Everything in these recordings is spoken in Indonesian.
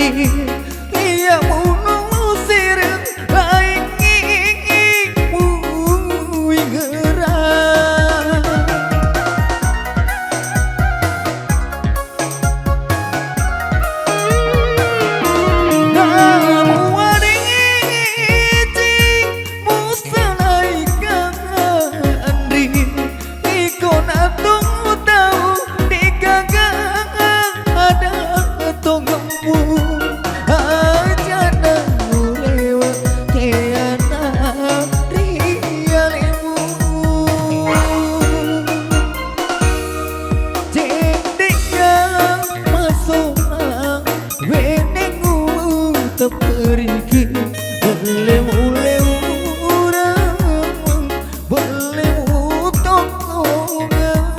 iya mengusir lainmu ingeran namu adingi musalaikan andri ikon atung tahu dikagang ada tongmu aja namu lewat tiana rialimu jendeknya masuk wenengu teperiki boleh orang boleh tontongan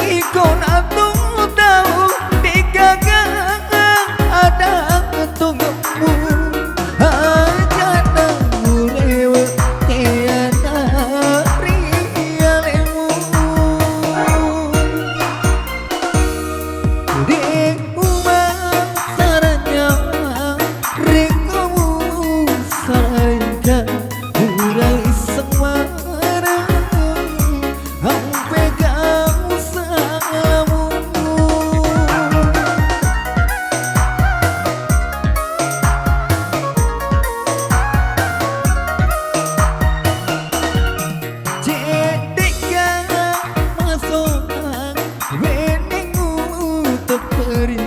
ikon atung tahu dikagang ada tongmu aja namu lewat tiana rialimu di rumah saranya rekamu saraikan mulai semara sampai kamu salamu jendeknya masuk wenengu teperi